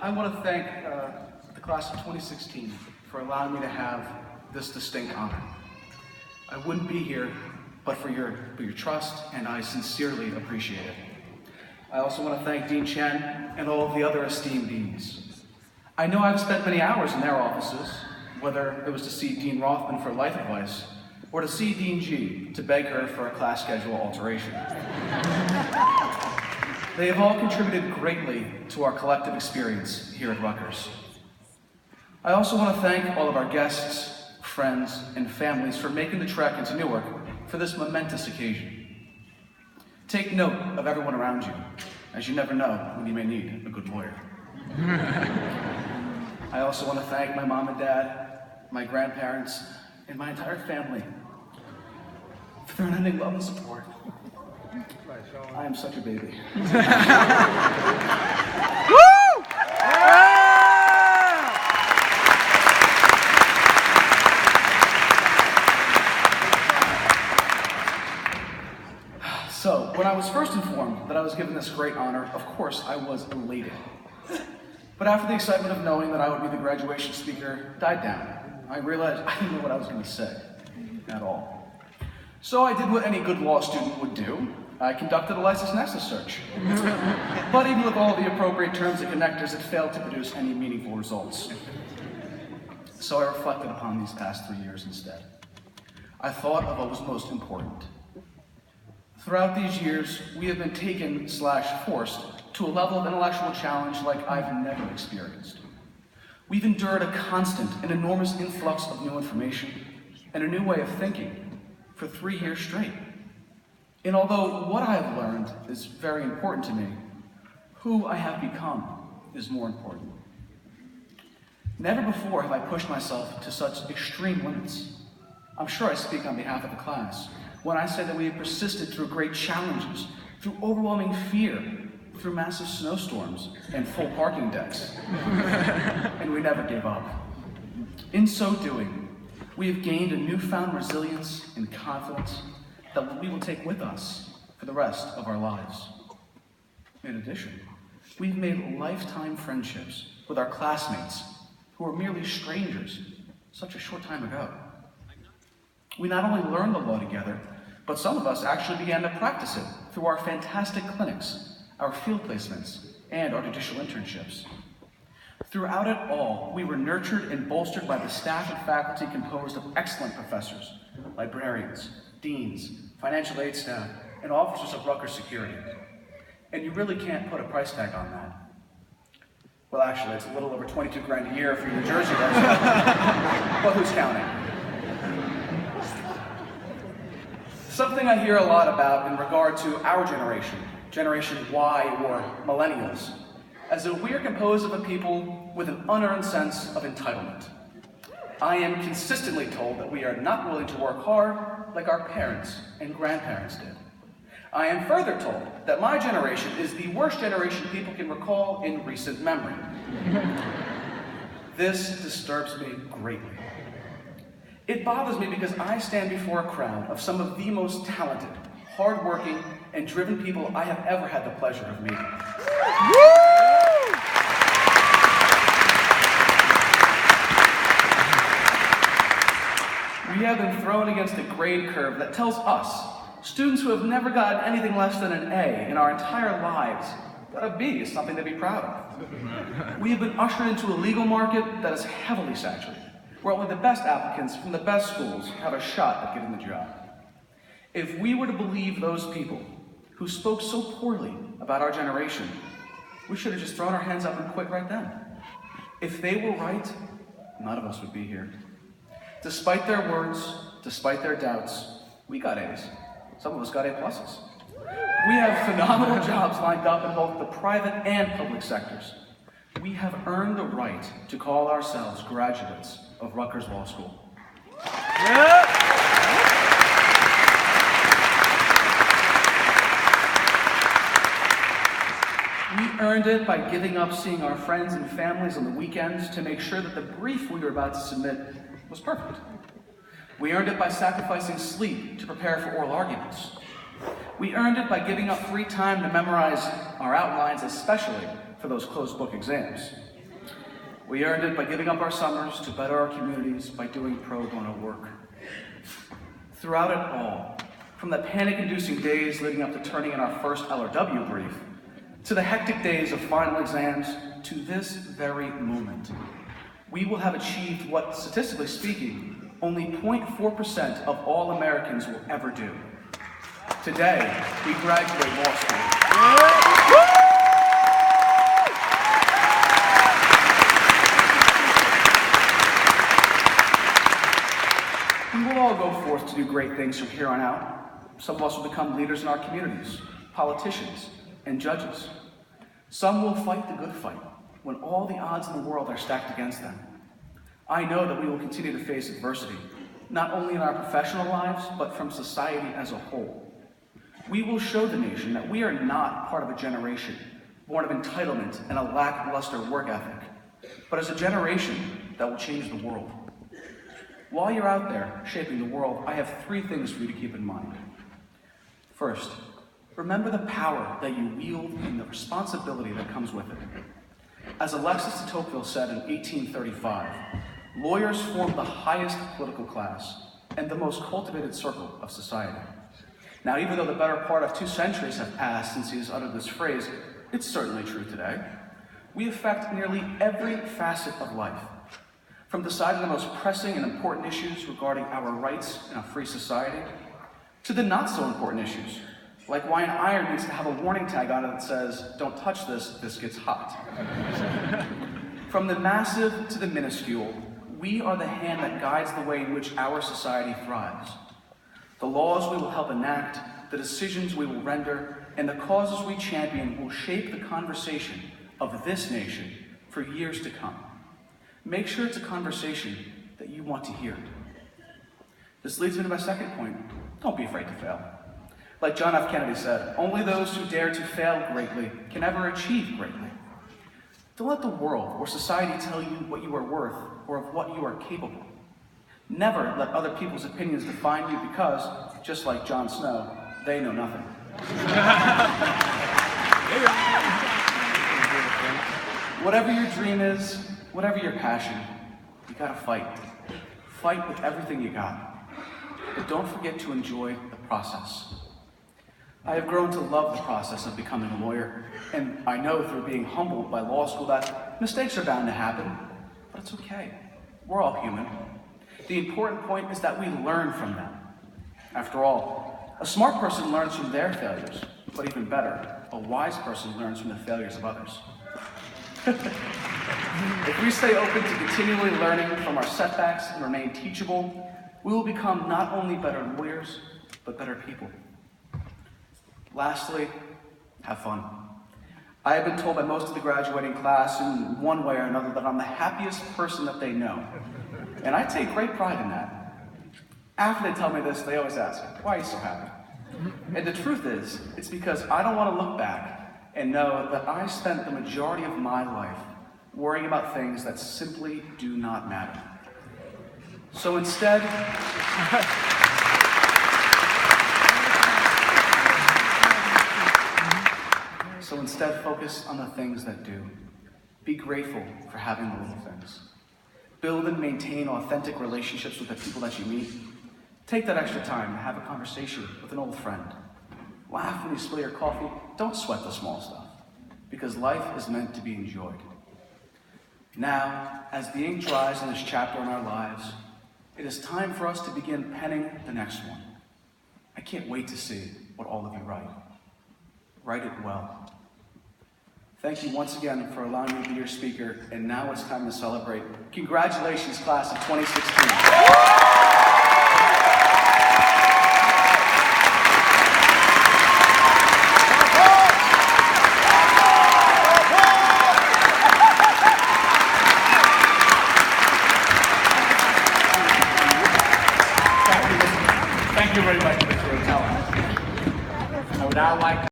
I want to thank the class of 2016 for allowing me to have this distinct honor. I wouldn't be here but for your trust, and I sincerely appreciate it. I also want to thank Dean Chen and all of the other esteemed deans. I know I've spent many hours in their offices, whether it was to see Dean Rothman for life advice, or to see Dean G to beg her for a class schedule alteration. They have all contributed greatly to our collective experience here at Rutgers. I also want to thank all of our guests, friends, and families for making the trek into Newark for this momentous occasion. Take note of everyone around you, as you never know when you may need a good lawyer. I also want to thank my mom and dad, my grandparents, and my entire family for their unending love and support. I am such a baby. Woo! So, when I was first informed that I was given this great honor, of course I was elated. But after the excitement of knowing that I would be the graduation speaker died down, I realized I didn't know what I was going to say at all. So I did what any good law student would do. I conducted a license nexus search. But even with all the appropriate terms and connectors, it failed to produce any meaningful results. So I reflected upon these past 3 years instead. I thought of what was most important. Throughout these years, we have been taken/forced to a level of intellectual challenge like I've never experienced. We've endured a constant and enormous influx of new information and a new way of thinking for 3 years straight. And although what I have learned is very important to me, who I have become is more important. Never before have I pushed myself to such extreme limits. I'm sure I speak on behalf of the class when I say that we have persisted through great challenges, through overwhelming fear, through massive snowstorms and full parking decks. And we never gave up. In so doing, we have gained a newfound resilience and confidence that we will take with us for the rest of our lives. In addition, we've made lifetime friendships with our classmates who were merely strangers such a short time ago. We not only learned the law together, but some of us actually began to practice it through our fantastic clinics, our field placements, and our judicial internships. Throughout it all, we were nurtured and bolstered by the staff and faculty composed of excellent professors, librarians, deans, financial aid staff, and officers of Rutgers security. And you really can't put a price tag on that. Well, actually, it's a little over 22 grand a year for your New Jersey resident, but who's counting? Something I hear a lot about in regard to our generation, Generation Y or millennials, as though we are composed of a people with an unearned sense of entitlement. I am consistently told that we are not willing to work hard like our parents and grandparents did. I am further told that my generation is the worst generation people can recall in recent memory. This disturbs me greatly. It bothers me because I stand before a crowd of some of the most talented, hardworking, and driven people I have ever had the pleasure of meeting. We have been thrown against a grade curve that tells us, students who have never gotten anything less than an A in our entire lives, that a B is something to be proud of. We have been ushered into a legal market that is heavily saturated, where only the best applicants from the best schools have a shot at getting the job. If we were to believe those people who spoke so poorly about our generation, we should have just thrown our hands up and quit right then. If they were right, none of us would be here. Despite their words, despite their doubts, we got A's. Some of us got A+. We have phenomenal jobs lined up in both the private and public sectors. We have earned the right to call ourselves graduates of Rutgers Law School. We earned it by giving up seeing our friends and families on the weekends to make sure that the brief we were about to submit was perfect. We earned it by sacrificing sleep to prepare for oral arguments. We earned it by giving up free time to memorize our outlines, especially for those closed book exams. We earned it by giving up our summers to better our communities by doing pro bono work. Throughout it all, from the panic-inducing days leading up to turning in our first LRW brief, to the hectic days of final exams, to this very moment, we will have achieved what, statistically speaking, only 0.4% of all Americans will ever do. Today, we graduate law school. We will all go forth to do great things from here on out. Some of us will become leaders in our communities, politicians, and judges. Some will fight the good fight when all the odds in the world are stacked against them. I know that we will continue to face adversity, not only in our professional lives, but from society as a whole. We will show the nation that we are not part of a generation born of entitlement and a lackluster work ethic, but as a generation that will change the world. While you're out there shaping the world, I have 3 things for you to keep in mind. First, remember the power that you wield and the responsibility that comes with it. As Alexis de Tocqueville said in 1835, lawyers form the highest political class and the most cultivated circle of society. Now, even though the better part of 2 centuries have passed since he has uttered this phrase, it's certainly true today. We affect nearly every facet of life. From deciding the most pressing and important issues regarding our rights in a free society, to the not so important issues, like why an iron needs to have a warning tag on it that says, "Don't touch this, this gets hot." From the massive to the minuscule, we are the hand that guides the way in which our society thrives. The laws we will help enact, the decisions we will render, and the causes we champion will shape the conversation of this nation for years to come. Make sure it's a conversation that you want to hear. This leads me to my second point. Don't be afraid to fail. Like John F. Kennedy said, only those who dare to fail greatly can ever achieve greatly. Don't let the world or society tell you what you are worth or of what you are capable. Never let other people's opinions define you because, just like Jon Snow, they know nothing. Whatever your dream is, whatever your passion, you gotta fight. Fight with everything you got. But don't forget to enjoy the process. I have grown to love the process of becoming a lawyer, and I know through being humbled by law school that mistakes are bound to happen, but it's okay. We're all human. The important point is that we learn from them. After all, a smart person learns from their failures, but even better, a wise person learns from the failures of others. If we stay open to continually learning from our setbacks and remain teachable, we will become not only better lawyers, but better people. Lastly, have fun. I have been told by most of the graduating class in one way or another that I'm the happiest person that they know. And I take great pride in that. After they tell me this, they always ask, "Why are you so happy?" And the truth is, it's because I don't want to look back and know that I spent the majority of my life worrying about things that simply do not matter. So instead, focus on the things that do. Be grateful for having the little things. Build and maintain authentic relationships with the people that you meet. Take that extra time to have a conversation with an old friend. Laugh when you spill your coffee. Don't sweat the small stuff, because life is meant to be enjoyed. Now, as the ink dries in this chapter in our lives, it is time for us to begin penning the next one. I can't wait to see what all of you write. Write it well. Thank you once again for allowing me to be your speaker, and now it's time to celebrate. Congratulations, class of 2016. Thank you very much, Mr. Rotella. I would now like to